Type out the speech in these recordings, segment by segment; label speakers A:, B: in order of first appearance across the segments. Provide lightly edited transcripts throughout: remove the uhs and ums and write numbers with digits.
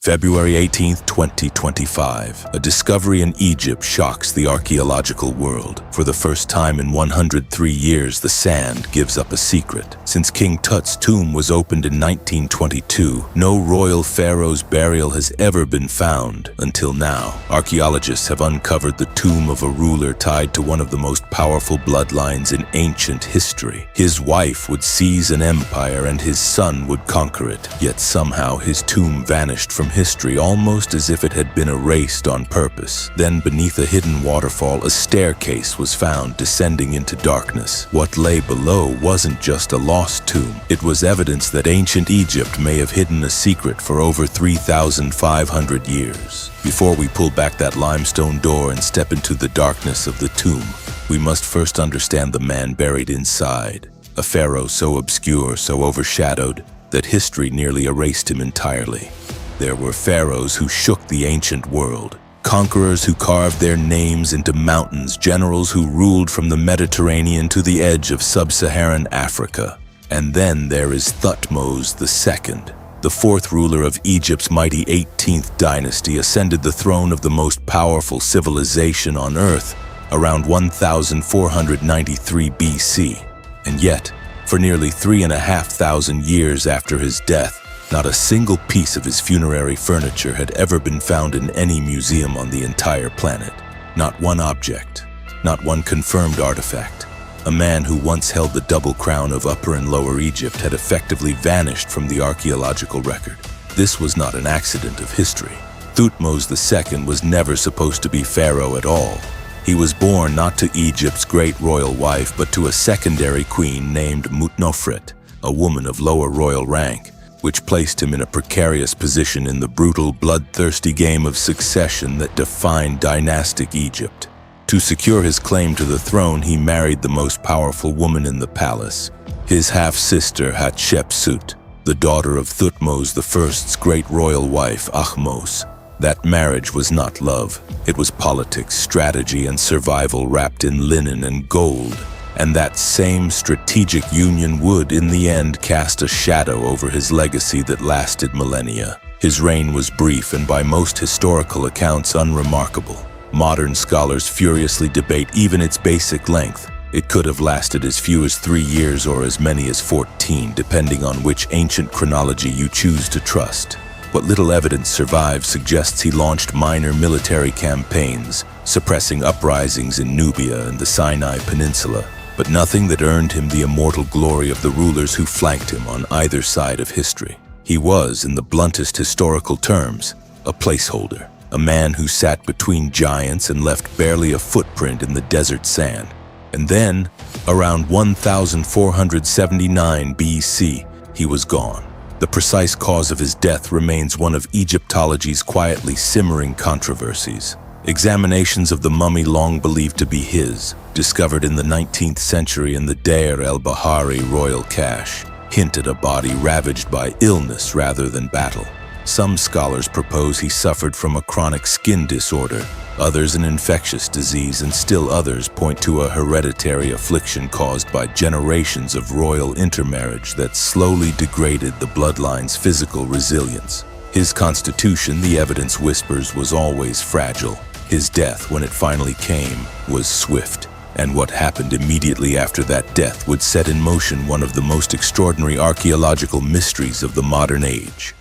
A: February 18, 2025, a discovery in Egypt shocks the archaeological world. For the first time in 103 years, the sand gives up a secret. Since King Tut's tomb was opened in 1922, no royal pharaoh's burial has ever been found until now. Archaeologists have uncovered the tomb of a ruler tied to one of the most powerful bloodlines in ancient history. His wife would seize an empire and his son would conquer it, yet somehow his tomb vanished from history almost as if it had been erased on purpose. Then beneath a hidden waterfall, a staircase was found descending into darkness. What lay below wasn't just a lost tomb. It was evidence that ancient Egypt may have hidden a secret for over 3,500 years. Before we pull back that limestone door and step into the darkness of the tomb, we must first understand the man buried inside. A pharaoh so obscure, so overshadowed, that history nearly erased him entirely. There were pharaohs who shook the ancient world, conquerors who carved their names into mountains, generals who ruled from the Mediterranean to the edge of sub-Saharan Africa. And then there is Thutmose II. The fourth ruler of Egypt's mighty 18th dynasty ascended the throne of the most powerful civilization on Earth around 1493 BC. And yet, for nearly 3,500 years after his death, not a single piece of his funerary furniture had ever been found in any museum on the entire planet. Not one object, not one confirmed artifact. A man who once held the double crown of Upper and Lower Egypt had effectively vanished from the archaeological record. This was not an accident of history. Thutmose II was never supposed to be pharaoh at all. He was born not to Egypt's great royal wife, but to a secondary queen named Mutnofret, a woman of lower royal rank, which placed him in a precarious position in the brutal, bloodthirsty game of succession that defined dynastic Egypt. To secure his claim to the throne, he married the most powerful woman in the palace, his half-sister Hatshepsut, the daughter of Thutmose I's great royal wife, Ahmose. That marriage was not love. It was politics, strategy, and survival wrapped in linen and gold. And that same strategic union would, in the end, cast a shadow over his legacy that lasted millennia. His reign was brief and by most historical accounts unremarkable. Modern scholars furiously debate even its basic length. It could have lasted as few as 3 years or as many as 14, depending on which ancient chronology you choose to trust. What little evidence survives suggests he launched minor military campaigns, suppressing uprisings in Nubia and the Sinai Peninsula, but nothing that earned him the immortal glory of the rulers who flanked him on either side of history. He was, in the bluntest historical terms, a placeholder, a man who sat between giants and left barely a footprint in the desert sand. And then, around 1479 BC, he was gone. The precise cause of his death remains one of Egyptology's quietly simmering controversies. Examinations of the mummy long believed to be his, discovered in the 19th century in the Deir el-Bahari royal cache, hint at a body ravaged by illness rather than battle. Some scholars propose he suffered from a chronic skin disorder, others an infectious disease, and still others point to a hereditary affliction caused by generations of royal intermarriage that slowly degraded the bloodline's physical resilience. His constitution, the evidence whispers, was always fragile. His death, when it finally came, was swift. And what happened immediately after that death would set in motion one of the most extraordinary archaeological mysteries of the modern age.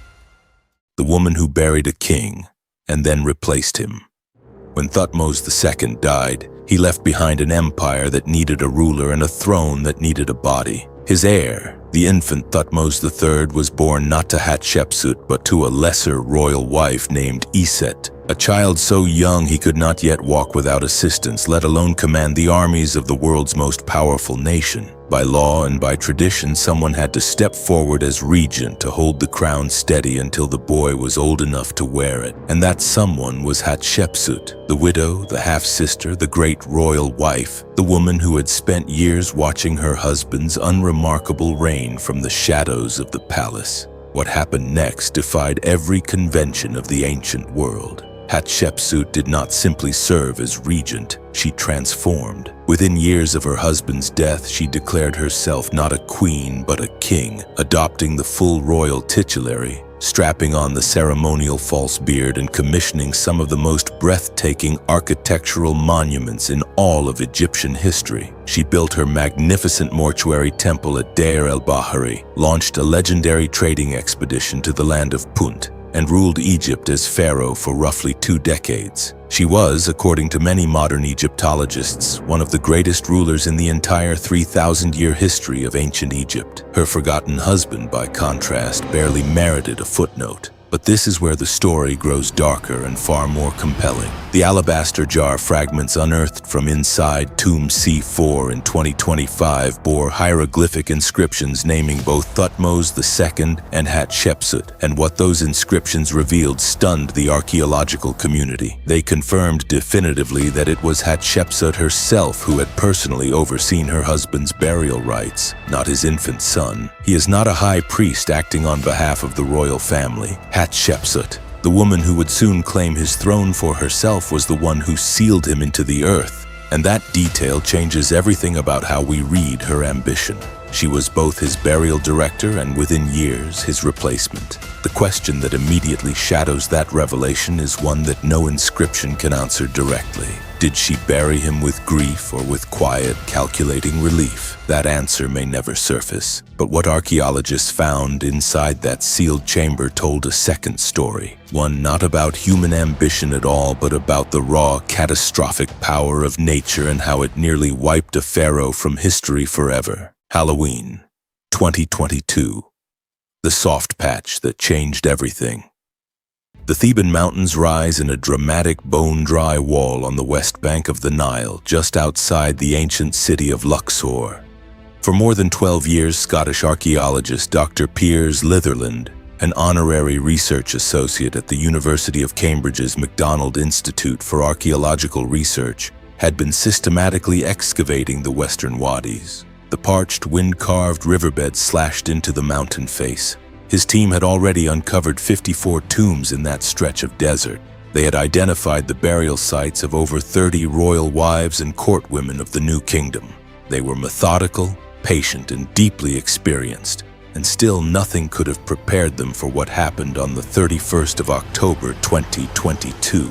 A: The woman who buried a king and then replaced him. When Thutmose II died, he left behind an empire that needed a ruler and a throne that needed a body. His heir, the infant Thutmose III, was born not to Hatshepsut but to a lesser royal wife named Iset, a child so young he could not yet walk without assistance, let alone command the armies of the world's most powerful nation. By law and by tradition, someone had to step forward as regent to hold the crown steady until the boy was old enough to wear it. And that someone was Hatshepsut, the widow, the half-sister, the great royal wife, the woman who had spent years watching her husband's unremarkable reign from the shadows of the palace. What happened next defied every convention of the ancient world. Hatshepsut did not simply serve as regent, she transformed. Within years of her husband's death, she declared herself not a queen but a king, adopting the full royal titulary. strapping on the ceremonial false beard and commissioning some of the most breathtaking architectural monuments in all of Egyptian history. She built her magnificent mortuary temple at Deir el-Bahari, launched a legendary trading expedition to the land of Punt, and ruled Egypt as pharaoh for roughly 2 decades. She was, according to many modern Egyptologists, one of the greatest rulers in the entire 3,000-year history of ancient Egypt. Her forgotten husband, by contrast, barely merited a footnote. But this is where the story grows darker and far more compelling. The alabaster jar fragments unearthed from inside Tomb C4 in 2025 bore hieroglyphic inscriptions naming both Thutmose II and Hatshepsut, and what those inscriptions revealed stunned the archaeological community. They confirmed definitively that it was Hatshepsut herself who had personally overseen her husband's burial rites, not his infant son. He is not a high priest acting on behalf of the royal family. Hatshepsut, the woman who would soon claim his throne for herself, was the one who sealed him into the earth, and that detail changes everything about how we read her ambition. She was both his burial director and, within years, his replacement. The question that immediately shadows that revelation is one that no inscription can answer directly. Did she bury him with grief or with quiet, calculating relief? That answer may never surface. But what archaeologists found inside that sealed chamber told a second story. One not about human ambition at all, but about the raw, catastrophic power of nature and how it nearly wiped a pharaoh from history forever. Halloween, 2022. The soft patch that changed everything. The Theban mountains rise in a dramatic bone-dry wall on the west bank of the Nile, just outside the ancient city of Luxor. For more than 12 years, Scottish archaeologist Dr. Piers Litherland, an honorary research associate at the University of Cambridge's MacDonald Institute for Archaeological Research, had been systematically excavating the western wadis, the parched, wind-carved riverbed slashed into the mountain face. His team had already uncovered 54 tombs in that stretch of desert. They had identified the burial sites of over 30 royal wives and court women of the New Kingdom. They were methodical, patient, and deeply experienced, and still nothing could have prepared them for what happened on the 31st of October 2022.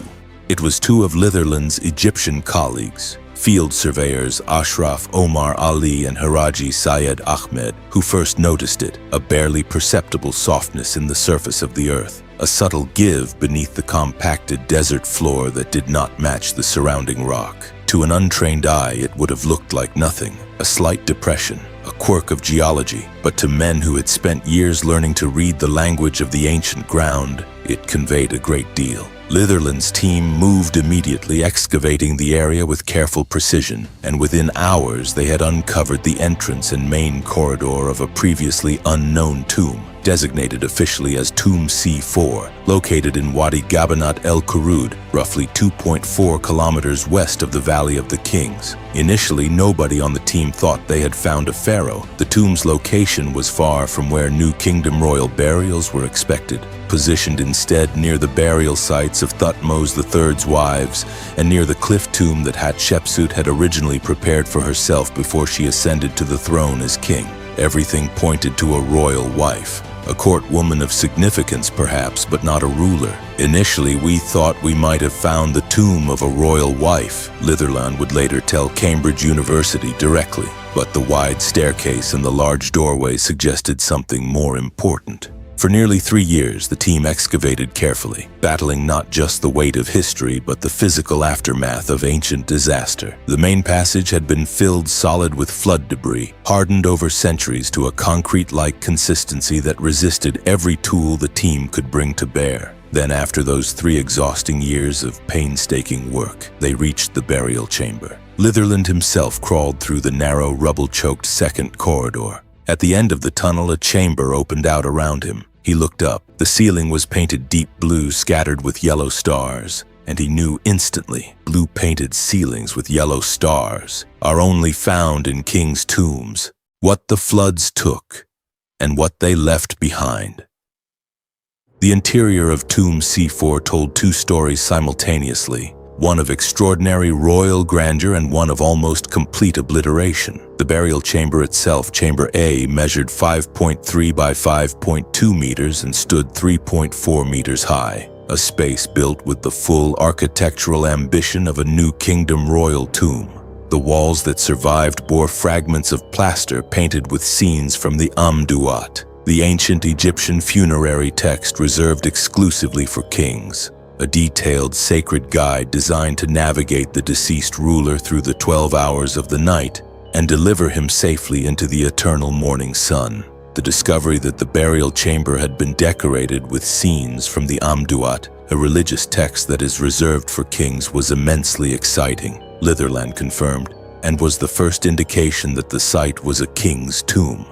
A: It was 2 of Litherland's Egyptian colleagues, field surveyors Ashraf Omar Ali and Haraji Syed Ahmed, who first noticed it, a barely perceptible softness in the surface of the earth, a subtle give beneath the compacted desert floor that did not match the surrounding rock. To an untrained eye, it would have looked like nothing, a slight depression, a quirk of geology, but to men who had spent years learning to read the language of the ancient ground, it conveyed a great deal. Litherland's team moved immediately, excavating the area with careful precision, and within hours they had uncovered the entrance and main corridor of a previously unknown tomb, designated officially as Tomb C4, located in Wadi Gabanat El Khurud, roughly 2.4 kilometers west of the Valley of the Kings. Initially, nobody on the team thought they had found a pharaoh. The tomb's location was far from where New Kingdom royal burials were expected, positioned instead near the burial sites of Thutmose III's wives and near the cliff tomb that Hatshepsut had originally prepared for herself before she ascended to the throne as king. Everything pointed to a royal wife. A court woman of significance perhaps, but not a ruler. Initially, we thought we might have found the tomb of a royal wife, Litherland would later tell Cambridge University directly. But the wide staircase and the large doorway suggested something more important. For nearly 3 years, the team excavated carefully, battling not just the weight of history, but the physical aftermath of ancient disaster. The main passage had been filled solid with flood debris, hardened over centuries to a concrete-like consistency that resisted every tool the team could bring to bear. Then, after those 3 exhausting years of painstaking work, they reached the burial chamber. Litherland himself crawled through the narrow, rubble-choked second corridor. At the end of the tunnel, a chamber opened out around him. He looked up. The ceiling was painted deep blue, scattered with yellow stars, and he knew instantly, blue-painted ceilings with yellow stars are only found in kings' tombs. What the floods took, and what they left behind. The interior of Tomb C4 told 2 stories simultaneously. one of extraordinary royal grandeur and one of almost complete obliteration. The burial chamber itself, Chamber A, measured 5.3 by 5.2 meters and stood 3.4 meters high, a space built with the full architectural ambition of a new kingdom royal tomb. The walls that survived bore fragments of plaster painted with scenes from the Amduat, the ancient Egyptian funerary text reserved exclusively for kings, a detailed sacred guide designed to navigate the deceased ruler through the 12 hours of the night and deliver him safely into the eternal morning sun. The discovery that the burial chamber had been decorated with scenes from the Amduat, a religious text that is reserved for kings, was immensely exciting, Litherland confirmed, and was the first indication that the site was a king's tomb.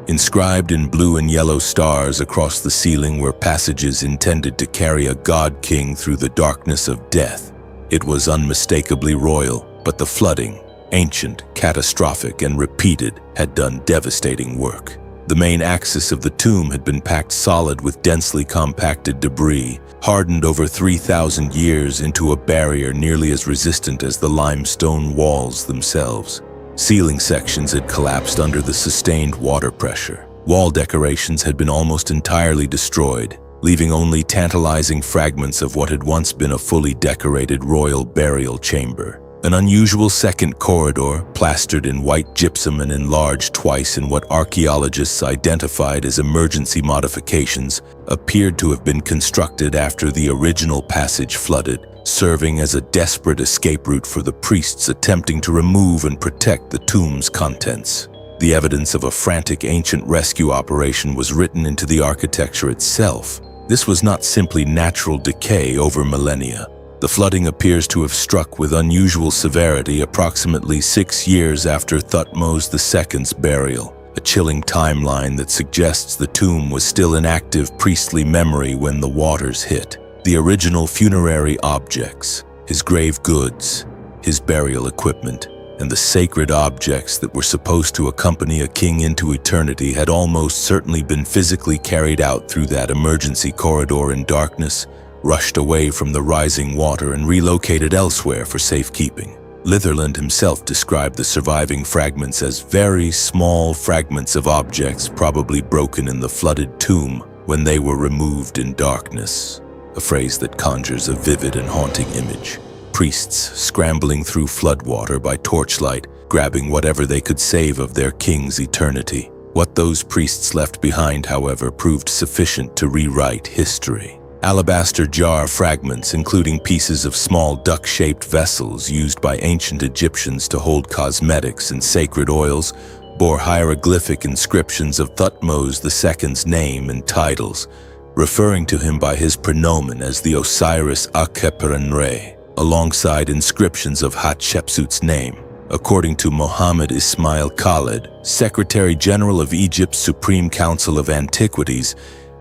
A: Inscribed in blue and yellow stars across the ceiling were passages intended to carry a god-king through the darkness of death. It was unmistakably royal, but the flooding, ancient, catastrophic, and repeated, had done devastating work. The main axis of the tomb had been packed solid with densely compacted debris, hardened over 3,000 years into a barrier nearly as resistant as the limestone walls themselves. Ceiling sections had collapsed under the sustained water pressure. Wall decorations had been almost entirely destroyed, leaving only tantalizing fragments of what had once been a fully decorated royal burial chamber. An unusual second corridor, plastered in white gypsum and enlarged twice in what archaeologists identified as emergency modifications, appeared to have been constructed after the original passage flooded, serving as a desperate escape route for the priests attempting to remove and protect the tomb's contents. The evidence of a frantic ancient rescue operation was written into the architecture itself. This was not simply natural decay over millennia. The flooding appears to have struck with unusual severity approximately 6 years after Thutmose II's burial, a chilling timeline that suggests the tomb was still in active priestly memory when the waters hit. The original funerary objects, his grave goods, his burial equipment, and the sacred objects that were supposed to accompany a king into eternity had almost certainly been physically carried out through that emergency corridor in darkness, rushed away from the rising water and relocated elsewhere for safekeeping. Litherland himself described the surviving fragments as very small fragments of objects probably broken in the flooded tomb when they were removed in darkness, a phrase that conjures a vivid and haunting image. Priests scrambling through floodwater by torchlight, grabbing whatever they could save of their king's eternity. What those priests left behind, however, proved sufficient to rewrite history. Alabaster jar fragments, including pieces of small duck-shaped vessels used by ancient Egyptians to hold cosmetics and sacred oils, bore hieroglyphic inscriptions of Thutmose II's name and titles, referring to him by his pronomen as the Osiris Akheperen-Re, alongside inscriptions of Hatshepsut's name. According to Mohammed Ismail Khalid, Secretary General of Egypt's Supreme Council of Antiquities,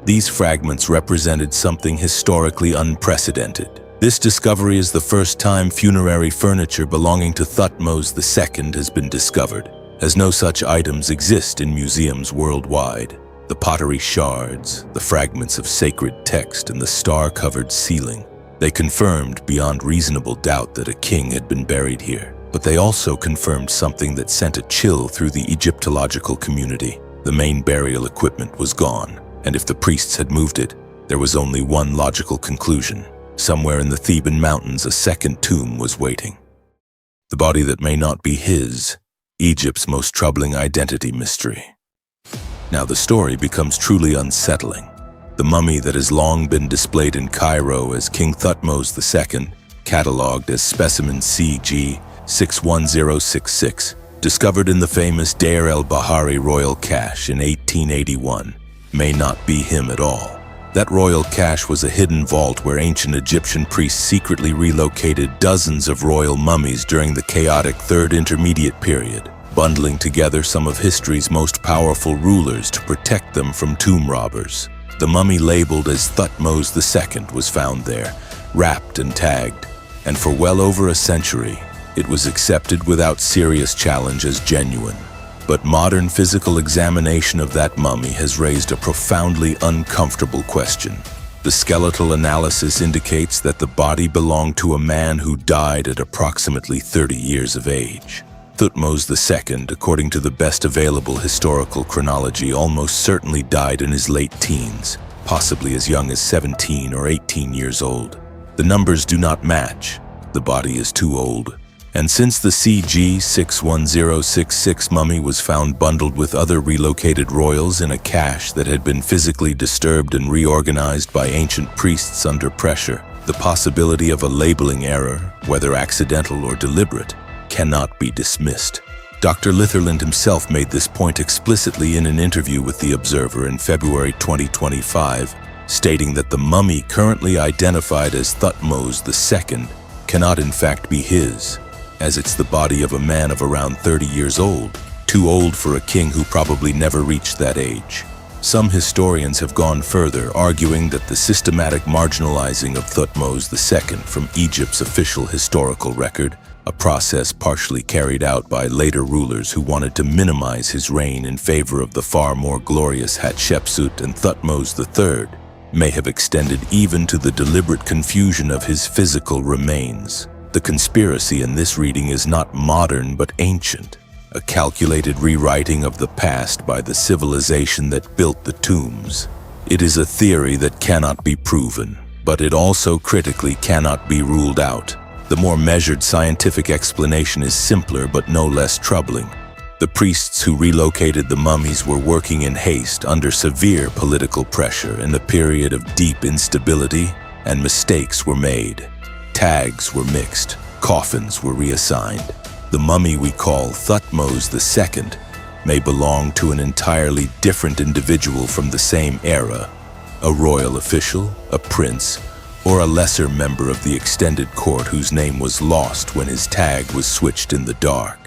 A: these fragments represented something historically unprecedented. This discovery is the first time funerary furniture belonging to Thutmose II has been discovered, as no such items exist in museums worldwide. The pottery shards, the fragments of sacred text, and the star-covered ceiling. They confirmed beyond reasonable doubt that a king had been buried here. But they also confirmed something that sent a chill through the Egyptological community. The main burial equipment was gone. And if the priests had moved it, there was only one logical conclusion. Somewhere in the Theban mountains, a second tomb was waiting. The body that may not be his, Egypt's most troubling identity mystery. Now the story becomes truly unsettling. The mummy that has long been displayed in Cairo as King Thutmose II, catalogued as specimen CG 61066, discovered in the famous Deir el-Bahari royal cache in 1881, may not be him at all. That royal cache was a hidden vault where ancient Egyptian priests secretly relocated dozens of royal mummies during the chaotic Third Intermediate Period, bundling together some of history's most powerful rulers to protect them from tomb robbers. The mummy labeled as Thutmose II was found there, wrapped and tagged, and for well over a century, it was accepted without serious challenge as genuine. But modern physical examination of that mummy has raised a profoundly uncomfortable question. The skeletal analysis indicates that the body belonged to a man who died at approximately 30 years of age. Thutmose II, according to the best available historical chronology, almost certainly died in his late teens, possibly as young as 17 or 18 years old. The numbers do not match. The body is too old. And since the CG 61066 mummy was found bundled with other relocated royals in a cache that had been physically disturbed and reorganized by ancient priests under pressure, the possibility of a labeling error, whether accidental or deliberate, cannot be dismissed. Dr. Litherland himself made this point explicitly in an interview with The Observer in February 2025, stating that the mummy currently identified as Thutmose II cannot in fact be his, as it's the body of a man of around 30 years old, too old for a king who probably never reached that age. Some historians have gone further, arguing that the systematic marginalizing of Thutmose II from Egypt's official historical record, a process partially carried out by later rulers who wanted to minimize his reign in favor of the far more glorious Hatshepsut and Thutmose III, may have extended even to the deliberate confusion of his physical remains. The conspiracy in this reading is not modern but ancient, a calculated rewriting of the past by the civilization that built the tombs. It is a theory that cannot be proven, but it also critically cannot be ruled out. The more measured scientific explanation is simpler but no less troubling. The priests who relocated the mummies were working in haste under severe political pressure in a period of deep instability, and mistakes were made. Tags were mixed, coffins were reassigned. The mummy we call Thutmose II may belong to an entirely different individual from the same era, a royal official, a prince, or a lesser member of the extended court whose name was lost when his tag was switched in the dark.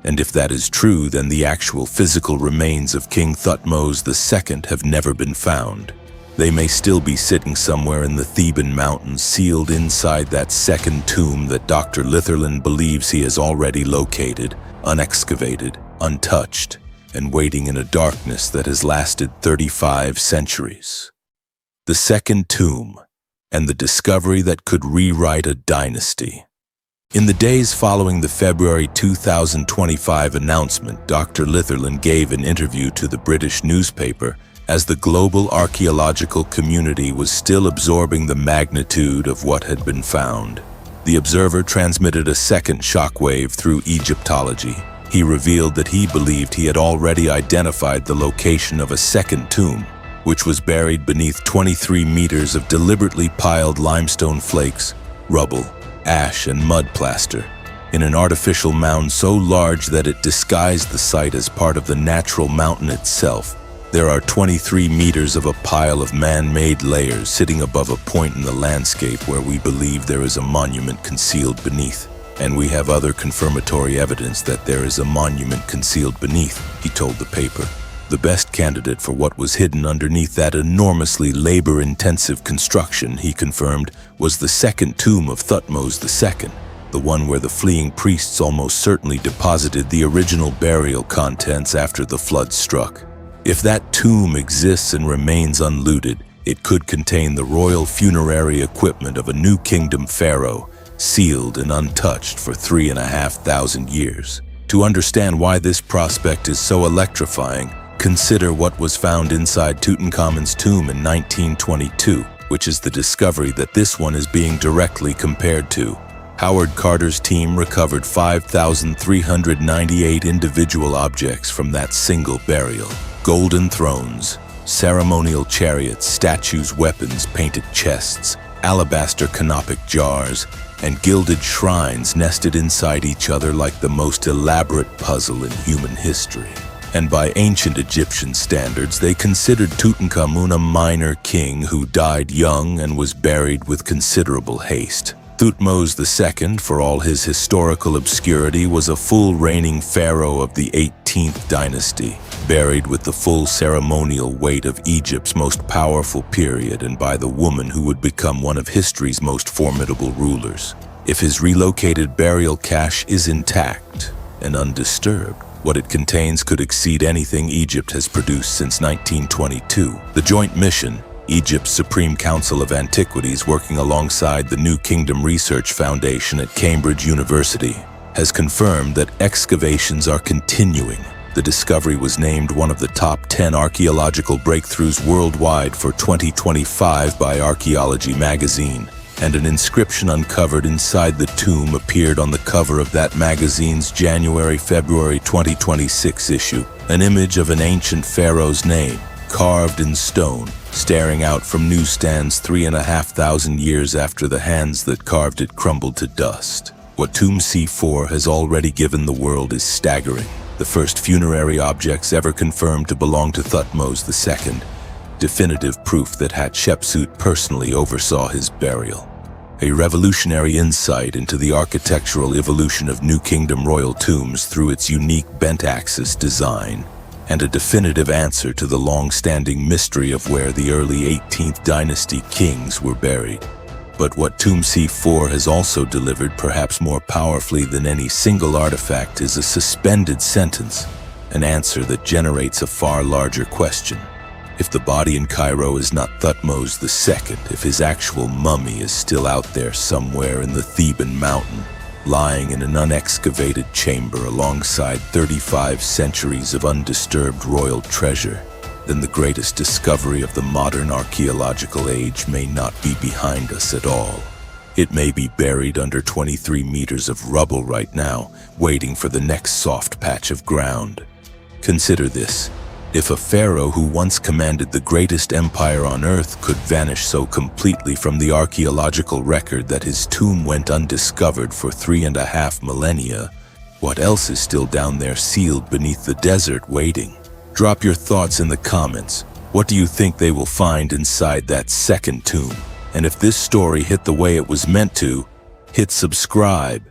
A: And if that is true, then the actual physical remains of King Thutmose II have never been found. They may still be sitting somewhere in the Theban mountains, sealed inside that second tomb that Dr. Litherland believes he has already located, unexcavated, untouched, and waiting in a darkness that has lasted 35 centuries. The second tomb, and the discovery that could rewrite a dynasty. In the days following the February 2025 announcement, Dr. Litherland gave an interview to the British newspaper as the global archaeological community was still absorbing the magnitude of what had been found. The Observer transmitted a second shockwave through Egyptology. He revealed that he believed he had already identified the location of a second tomb, which was buried beneath 23 meters of deliberately piled limestone flakes, rubble, ash, and mud plaster, in an artificial mound so large that it disguised the site as part of the natural mountain itself. There are 23 meters of a pile of man-made layers sitting above a point in the landscape where we believe there is a monument concealed beneath. And we have other confirmatory evidence that there is a monument concealed beneath, he told the paper. The best candidate for what was hidden underneath that enormously labor-intensive construction, he confirmed, was the second tomb of Thutmose II, the one where the fleeing priests almost certainly deposited the original burial contents after the flood struck. If that tomb exists and remains unlooted, it could contain the royal funerary equipment of a new kingdom pharaoh, sealed and untouched for 3,500 years. To understand why this prospect is so electrifying, consider what was found inside Tutankhamen's tomb in 1922, which is the discovery that this one is being directly compared to. Howard Carter's team recovered 5,398 individual objects from that single burial. Golden thrones, ceremonial chariots, statues, weapons, painted chests, alabaster canopic jars, and gilded shrines nested inside each other like the most elaborate puzzle in human history. And by ancient Egyptian standards, they considered Tutankhamun a minor king who died young and was buried with considerable haste. Thutmose II, for all his historical obscurity, was a full reigning pharaoh of the 18th dynasty, buried with the full ceremonial weight of Egypt's most powerful period and by the woman who would become one of history's most formidable rulers. If his relocated burial cache is intact and undisturbed, what it contains could exceed anything Egypt has produced since 1922. The joint mission, Egypt's Supreme Council of Antiquities, working alongside the New Kingdom Research Foundation at Cambridge University, has confirmed that excavations are continuing. The discovery was named one of the top 10 archaeological breakthroughs worldwide for 2025 by Archaeology magazine, and an inscription uncovered inside the tomb appeared on the cover of that magazine's January-February 2026 issue, an image of an ancient pharaoh's name, carved in stone, staring out from newsstands 3,500 years after the hands that carved it crumbled to dust. What Tomb C4 has already given the world is staggering. The first funerary objects ever confirmed to belong to Thutmose II, definitive proof that Hatshepsut personally oversaw his burial. A revolutionary insight into the architectural evolution of New Kingdom royal tombs through its unique bent-axis design, and a definitive answer to the long-standing mystery of where the early 18th dynasty kings were buried. But what Tomb C4 has also delivered, perhaps more powerfully than any single artifact, is a suspended sentence, an answer that generates a far larger question. If the body in Cairo is not Thutmose II, if his actual mummy is still out there somewhere in the Theban mountain, lying in an unexcavated chamber alongside 35 centuries of undisturbed royal treasure, then the greatest discovery of the modern archaeological age may not be behind us at all. It may be buried under 23 meters of rubble right now, waiting for the next soft patch of ground. Consider this. If a pharaoh who once commanded the greatest empire on earth could vanish so completely from the archaeological record that his tomb went undiscovered for 3.5 millennia, what else is still down there sealed beneath the desert waiting? Drop your thoughts in the comments. What do you think they will find inside that second tomb? And if this story hit the way it was meant to, hit subscribe